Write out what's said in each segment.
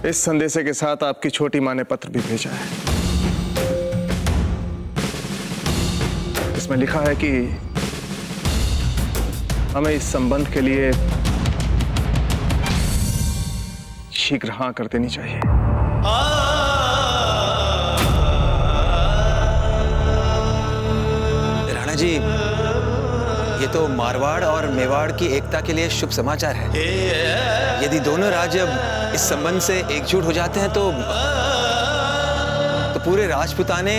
इस संदेशे के साथ आपकी छोटी माँ ने पत्र भी भेजा है। इसमें लिखा है कि हमें इस संबंध के लिए शीघ्र हाँ कर देनी चाहिए। राणा जी, ये तो मारवाड़ और मेवाड़ की एकता के लिए शुभ समाचार है। यदि दोनों राज्य अब इस संबंध से एकजुट हो जाते हैं तो पूरे राजपुताने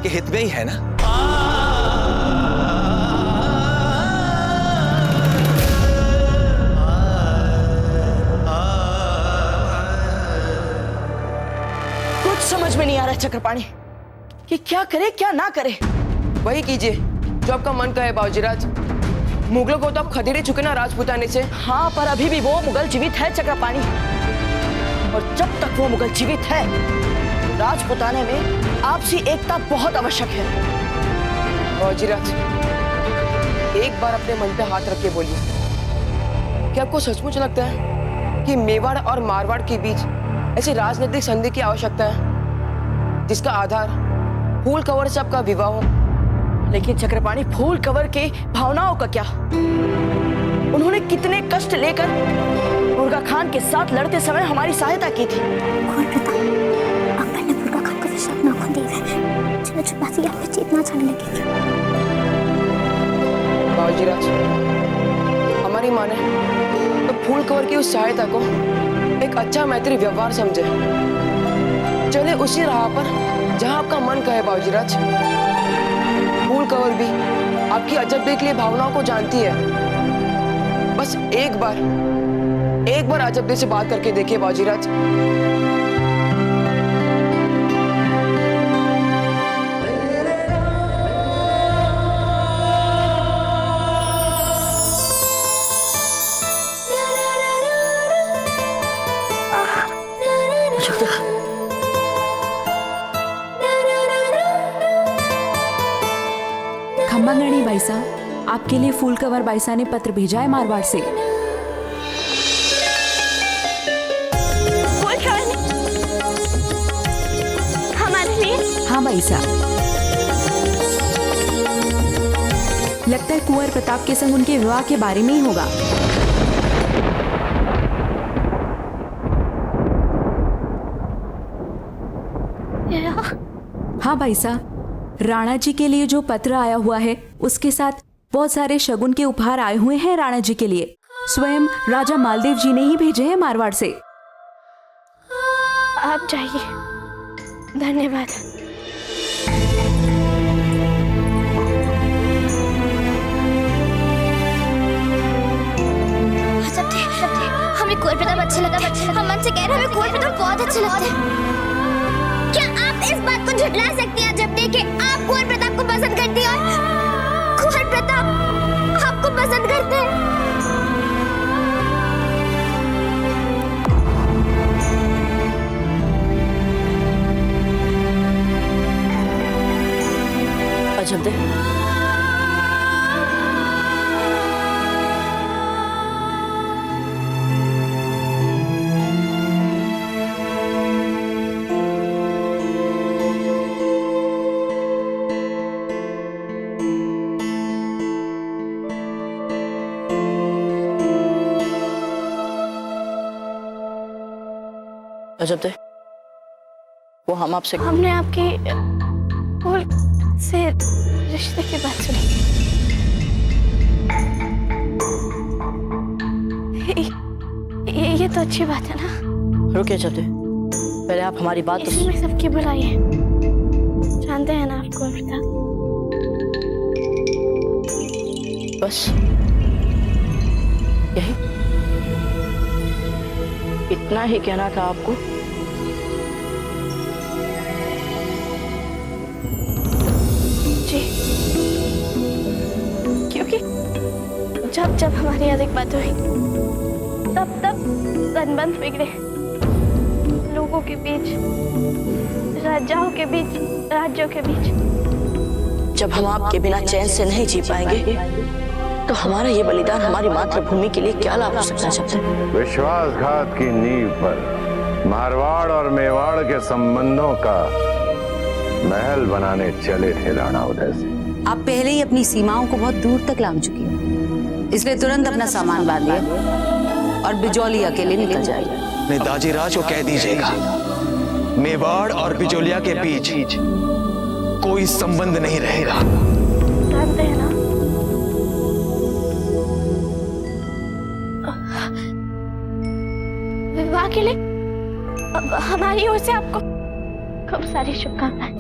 के हित में ही है ना। कुछ समझ में नहीं आ रहा चक्रपाणी कि क्या करे क्या ना करे। वही कीजिए जो आपका मन कहे बाबूजीराज। मुगलों को तो आप खदेड़ चुके ना राजपुताने से। हाँ, पर अभी भी वो मुगल जीवित है चक्रपाणी, और जब तक वो मुगल जीवित है राजपुताने में आपसी एकता बहुत आवश्यक है। बाबूजीराज, एक बार अपने मन पे हाथ रख के बोलिए, क्या आपको सचमुच लगता है कि मेवाड़ और मारवाड़ के बीच ऐसी राजनीतिक संधि की आवश्यकता है जिसका आधार फूल कवर से आपका विवाह हो? लेकिन चक्रपाणी, फूल कवर के भावनाओं का क्या? उन्होंने कितने कष्ट लेकर बुर्गा खान के साथ लड़ते समय हमारी सहायता की थी। अकबर ने बुर्गा खान को विषाक्त नाखून दिए हैं। चलो छुपा सी, आप चेतना जाने लगेगी। बाबूजीराज, हमारी माने तो फूल कवर की उस सहायता को एक अच्छा मैत्री व्यवहार समझे। चले उसी राह पर जहां आपका मन कहे बाबूजीराज। फूल कवर भी आपकी अजब के लिए भावनाओं को जानती है। बस एक बार अजब से बात करके देखिए बाबूजीराज। खम्बांगणी बाईसा, आपके लिए फूल कवर बाईसा ने पत्र भेजा है मारवाड़ से। हमारे लिए? हाँ बाईसा, लगता है कुंवर प्रताप के संग उनके विवाह के बारे में ही होगा। हाँ बाईसा, राणा जी के लिए जो पत्र आया हुआ है उसके साथ बहुत सारे शगुन के उपहार आए हुए हैं राणा जी के लिए। स्वयं राजा मालदेव जी ने ही भेजे हैं मारवाड़ से। आप जाइए, धन्यवाद। हमें कुंवर प्रताप अच्छे लगा। हम मन से कह रहे हैं हमें कुंवर प्रताप बहुत अच्छे लगते हैं। क्या आप इस बात को झुठला सकती हैं जब देखे आप कुंवर प्रताप को पसंद करती हैं और कुंवर प्रताप आपको पसंद करते हैं? अजब दे, अजब दे, वो हम आपसे हमने आपकी फूल से रिश्ते की बात सुनी। ये तो अच्छी बात है ना। रुकिए अजब दे, पहले आप हमारी बात तो इसमें सबकी बुलाई है। जानते हैं ना आपको प्रताप। बस यही इतना ही कहना था आपको। जी, क्योंकि जब जब हमारी अधिक बात हुई तब तब संबंध बिगड़े। लोगों के बीच, राजाओं के बीच, राज्यों के बीच। जब हम आपके बिना चैन से नहीं जी पाएंगे तो हमारा ये बलिदान हमारी मातृभूमि के लिए क्या लाभ हो सकता है? विश्वासघात की नींव पर मारवाड़ और मेवाड़ के संबंधों का महल बनाने चले थे राणा उदय सिंह। आप पहले ही अपनी सीमाओं को बहुत दूर तक लांघ चुकी हो, इसलिए तुरंत अपना सामान बांध लिया और बिजौलिया के लिए निकल जाइए। अपने दाजीराज को कह दीजिएगा, मेवाड़ और बिजोलिया के बीच कोई संबंध नहीं रहेगा। जानते हैं ना, विवाह के लिए हमारी ओर से आपको खूब सारी शुभकामनाएं।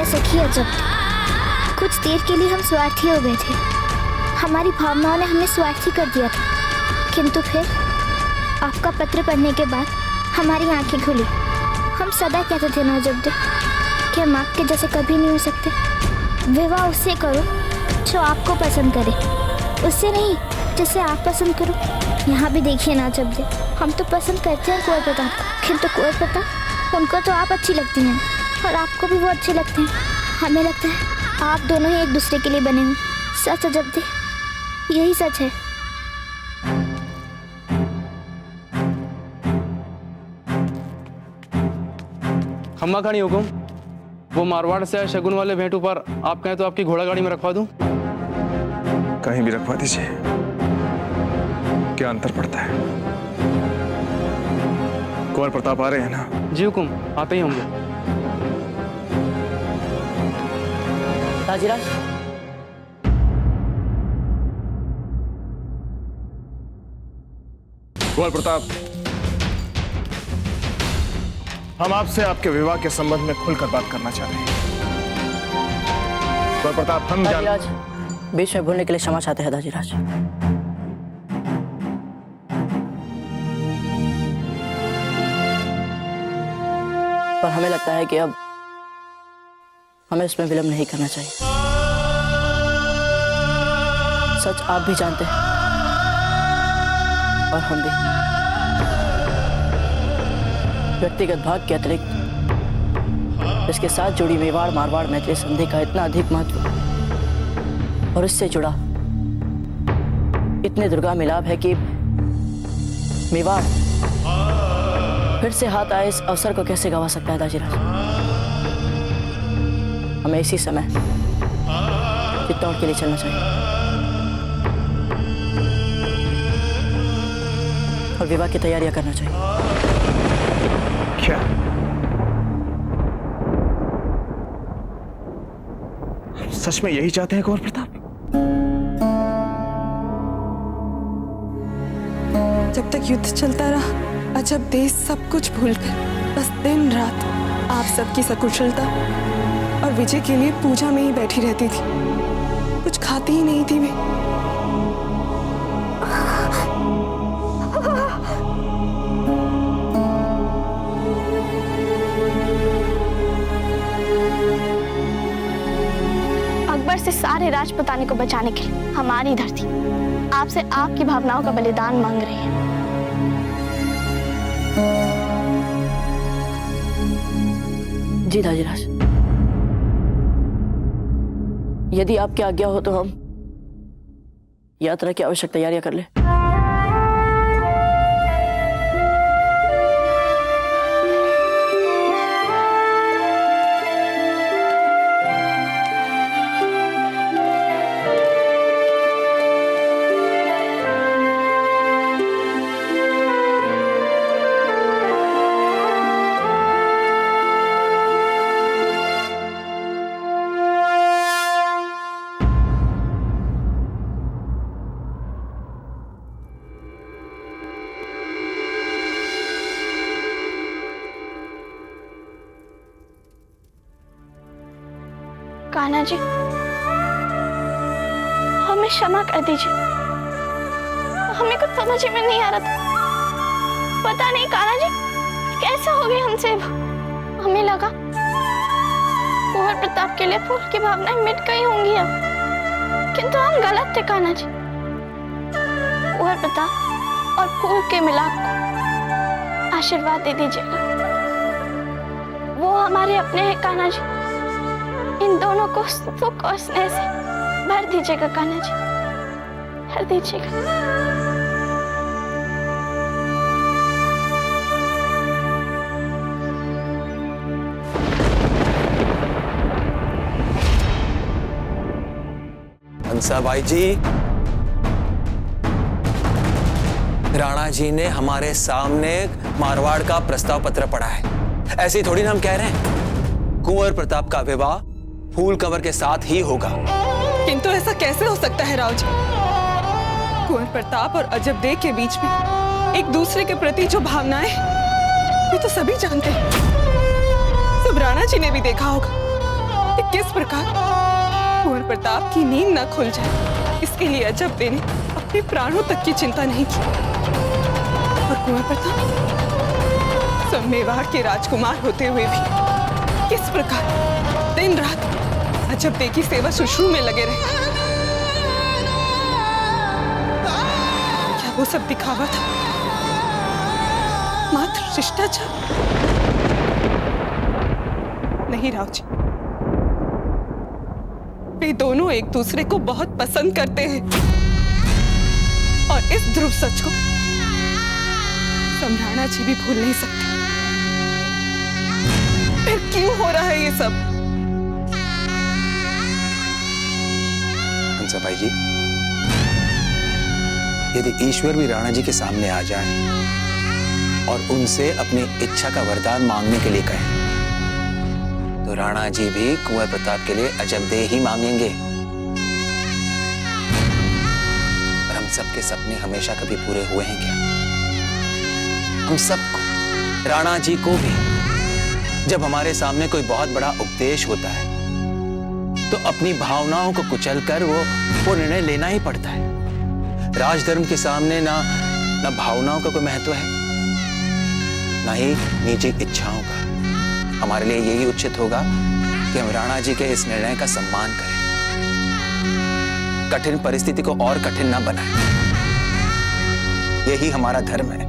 सखिया, जब कुछ देर के लिए हम स्वार्थी हो गए थे, हमारी भावनाओं ने हमें स्वार्थी कर दिया था, किंतु फिर आपका पत्र पढ़ने के बाद हमारी आंखें खुली। हम सदा कहते थे ना जब कि हम आपके जैसे कभी नहीं हो सकते। विवाह उससे करो जो आपको पसंद करे, उससे नहीं जिसे आप पसंद करो। यहाँ भी देखिए ना जब हम तो पसंद करते हैं कुंवर प्रताप को, किंतु कुंवर प्रताप उनको तो आप अच्छी लगती हैं और आपको भी वो अच्छे लगते हैं। हमें लगता है आप दोनों ही एक दूसरे के लिए बने हुए। सच है जब यही सच है। खम्मा खानी हुकुम, वो मारवाड़ से शगुन वाले भेंटू पर आप कहें तो आपकी घोड़ा गाड़ी में रखवा दूं? कहीं भी रखवा दीजिए, क्या अंतर पड़ता है। कुंवर प्रताप आ रहे हैं ना? जी हुकुम, आते ही होंगे। दाजीराज, कुंवर प्रताप, हम आपसे आपके विवाह के संबंध में खुलकर बात करना चाहते हैं। कुंवर प्रताप, हम दाजीराज, बीच में बोलने के लिए क्षमा चाहते हैं दाजीराज। पर हमें लगता है कि अब हमें इसमें विलंब नहीं करना चाहिए। सच आप भी जानते हैं और हम भी। व्यक्तिगत भाग के अतिरिक्त इसके साथ जुड़ी मेवाड़ मारवाड़ मैत्री संधि का इतना अधिक महत्व और इससे जुड़ा इतने दुर्गा मिलाप है कि मेवाड़ फिर से हाथ आए इस अवसर को कैसे गवा सकता है दाजीराज? हमें इसी समय चित्तौड़ के लिए चलना चाहिए और विवाह की तैयारियां करना चाहिए। क्या? सच में यही चाहते हैं कुंवर प्रताप? जब तक युद्ध चलता रहा, अजब देश सब कुछ भूलकर बस दिन रात आप सबकी सकुशलता और विजय के लिए पूजा में ही बैठी रहती थी। कुछ खाती ही नहीं थी मैं। अकबर से सारे राजपुताने को बचाने के लिए हमारी धरती आपसे आपकी भावनाओं का बलिदान मांग रही है। जी दाजीराज, यदि आपकी आज्ञा हो तो हम यात्रा की आवश्यक तैयारियां कर लें। कान्हा जी, हमें क्षमा कर दीजिए। हमें कुछ समझ में नहीं आ रहा था। पता नहीं कान्हा जी कैसे हो गई हमसे। हमें लगा कुंवर प्रताप के लिए फूल की भावनाएं मिट गई होंगी अब, किंतु हम गलत थे कान्हा जी। कुंवर प्रताप और फूल के मिलाप को आशीर्वाद दे दीजिएगा। वो हमारे अपने हैं कान्हा जी। इन दोनों को सुख और स्नेह से भर दीजिएगा कान्हा जी, भर दीजिएगा। हंसाबाई जी, राणा जी ने हमारे सामने मारवाड़ का प्रस्ताव पत्र पढ़ा है। ऐसे ही थोड़ी ना हम कह रहे हैं। कुंवर प्रताप का विवाह फूल कंवर के साथ ही होगा। किंतु ऐसा कैसे हो सकता है राव जी? कुंवर प्रताप और अजब देव के बीच में एक दूसरे के प्रति जो भावनाएं, ये तो सभी जानते हैं। सब राणा जी ने भी देखा होगा कि किस प्रकार कुंवर प्रताप की नींद न खुल जाए, इसके लिए अजब देव ने अपने प्राणों तक की चिंता नहीं की। और कुंवर प्रताप सब मेवाड़ के राजकुमार होते हुए भी किस प्रकार दिन रात अजब देव की सेवा शुश्रू में लगे रहे। क्या वो सब दिखावा था? मात्र शिष्टाचार? नहीं राव जी, वे दोनों एक दूसरे को बहुत पसंद करते हैं और इस ध्रुव सच को सम्राणा जी भी भूल नहीं सकते। फिर क्यों हो रहा है ये सब? हंसाबाई जी, यदि ईश्वर भी राणा जी के सामने आ जाए और उनसे अपनी इच्छा का वरदान मांगने के लिए कहें, तो राणा जी भी कुंवर प्रताप के लिए अजब देव ही मांगेंगे। पर हम सबके सपने हमेशा कभी पूरे हुए हैं क्या? हम सबको, राणा जी को भी, जब हमारे सामने कोई बहुत बड़ा उपदेश होता है तो अपनी भावनाओं को कुचलकर वो निर्णय लेना ही पड़ता है। राजधर्म के सामने ना भावनाओं का कोई महत्व है, ना ही निजी इच्छाओं का। हमारे लिए यही उचित होगा कि हम राणा जी के इस निर्णय का सम्मान करें, कठिन परिस्थिति को और कठिन ना बनाएं। यही हमारा धर्म है।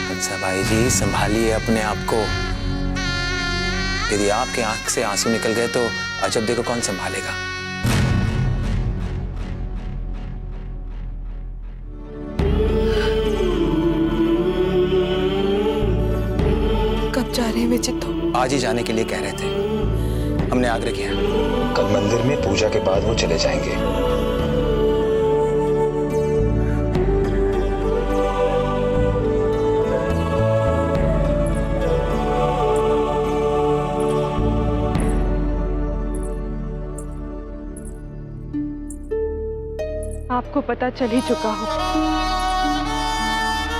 हंसाबाई जी, संभालिए अपने आप को। यदि आपके आंख से आंसू निकल गए तो अजब देव को कौन संभालेगा? आज ही जाने के लिए कह रहे थे। हमने आग्रह किया। कल मंदिर में पूजा के बाद वो चले जाएंगे। आपको पता चल ही चुका हो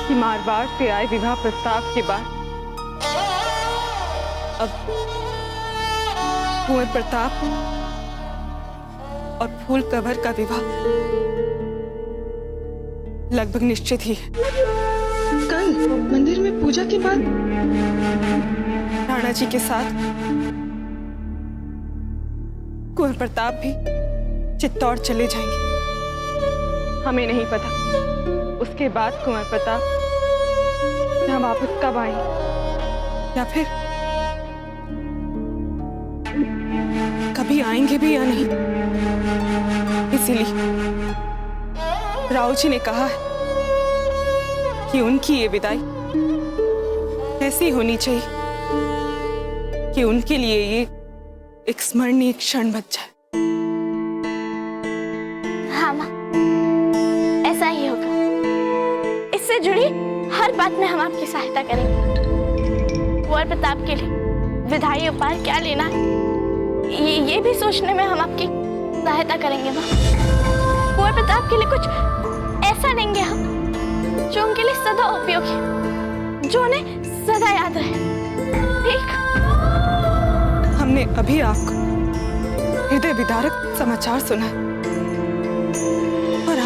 कि मारवाड़ से आए विवाह प्रस्ताव के बाद अब कुंवर प्रताप और फूल कंवर का विवाह लगभग निश्चित ही है। कल मंदिर में पूजा के बाद राणा जी के साथ कुंवर प्रताप भी चित्तौड़ चले जाएंगे। हमें नहीं पता उसके बाद कुंवर प्रताप यहाँ वापस कब आएंगे या फिर कभी आएंगे भी या नहीं। इसीलिए राव जी ने कहा है कि उनकी ये विदाई ऐसी होनी चाहिए कि उनके लिए ये एक स्मरणीय क्षण बन जाए। हाँ माँ, ऐसा ही होगा। इससे जुड़ी हर बात में हम आपकी सहायता करेंगे। कुंवर प्रताप के लिए विधायी उपाय क्या लेना ये भी सोचने में हम आपकी सहायता करेंगे माँ। कुंवर प्रताप के लिए कुछ ऐसा देंगे हम जो उनके लिए सदा उपयोगी, जो उन्हें सदा याद रहे। ठीक? हमने अभी आपको हृदय विदारक समाचार सुना और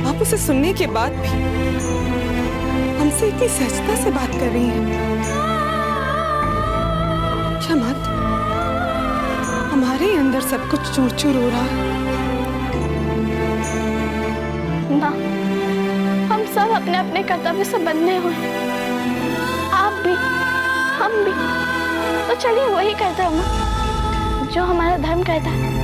आप उसे सुनने के बाद भी हमसे इतनी सहजता से बात कर रही हैं। क्या मत हमारे अंदर सब कुछ चूर चूर हो रहा है? माँ, हम सब अपने अपने कर्तव्य से बंधे हुए हैं। आप भी, हम भी। तो चलिए वही करते हैं माँ जो हमारा धर्म कहता है।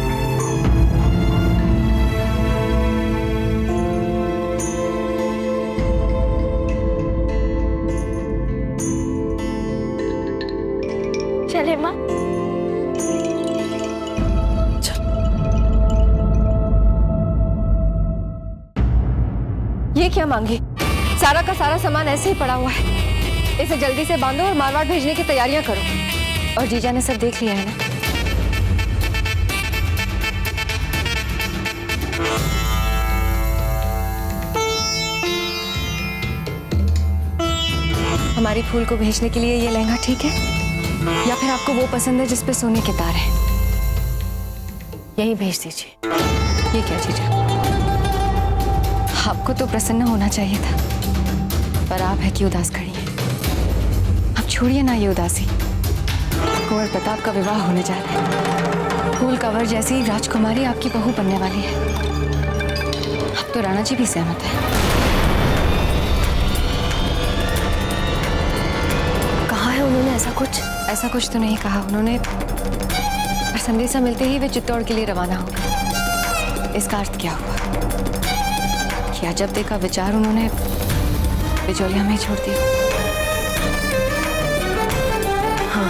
चले माँ। ये क्या मांगी? सारा का सारा सामान ऐसे ही पड़ा हुआ है। इसे जल्दी से बांधो और मारवाड़ भेजने की तैयारियां करो। और जीजा ने सब देख लिया है ना? हमारी फूल को भेजने के लिए ये लहंगा ठीक है, या फिर आपको वो पसंद है जिस पे सोने के तार हैं? यही भेज दीजिए। ये क्या जीजा, आपको तो प्रसन्न होना चाहिए था, पर आप है कि उदास खड़ी हैं। अब छोड़िए ना ये उदासी। कुंवर प्रताप का विवाह होने जा रहा है। फूल कंवर जैसी राजकुमारी आपकी बहू बनने वाली है। अब तो राणा जी भी सहमत है। कहा है उन्होंने ऐसा कुछ? ऐसा कुछ तो नहीं कहा उन्होंने, पर संदेशा मिलते ही वे चित्तौड़ के लिए रवाना होंगे। इसका अर्थ क्या हुआ? क्या जब देखा विचार उन्होंने बिजोलिया में छोड़ दिया। हाँ,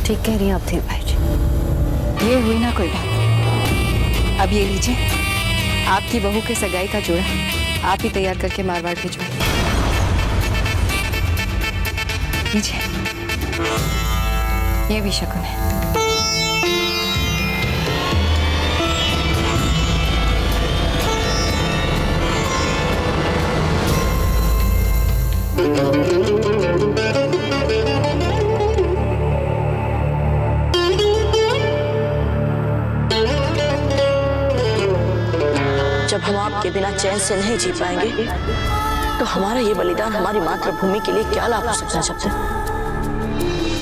ठीक कह रही हैं आप धीर भाई जी। ये हुई ना कोई बात। अब ये लीजिए, आपकी बहू के सगाई का जोड़ा आप ही तैयार करके मारवाड़ भिजवाइए। लीजिए, ये भी शकुन है। जब हम आपके बिना चैन से नहीं जी पाएंगे तो हमारा ये बलिदान हमारी मातृभूमि के लिए क्या लाभ हो सकता है? सबसे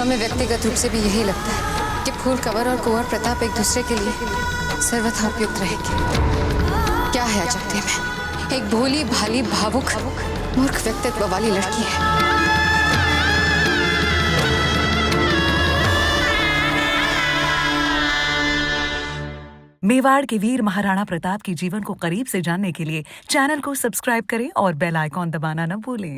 हमें व्यक्तिगत रूप से भी यही लगता है कि फूल कंवर और कुंवर प्रताप एक दूसरे के लिए सर्वथा उपयुक्त रहेंगे। क्या है अजब में, एक भोली भाली भावुक मूर्ख व्यक्तित्व वाली लड़की है। मेवाड़ के वीर महाराणा प्रताप के जीवन को करीब से जानने के लिए चैनल को सब्सक्राइब करें और बेल आइकॉन दबाना न भूलें।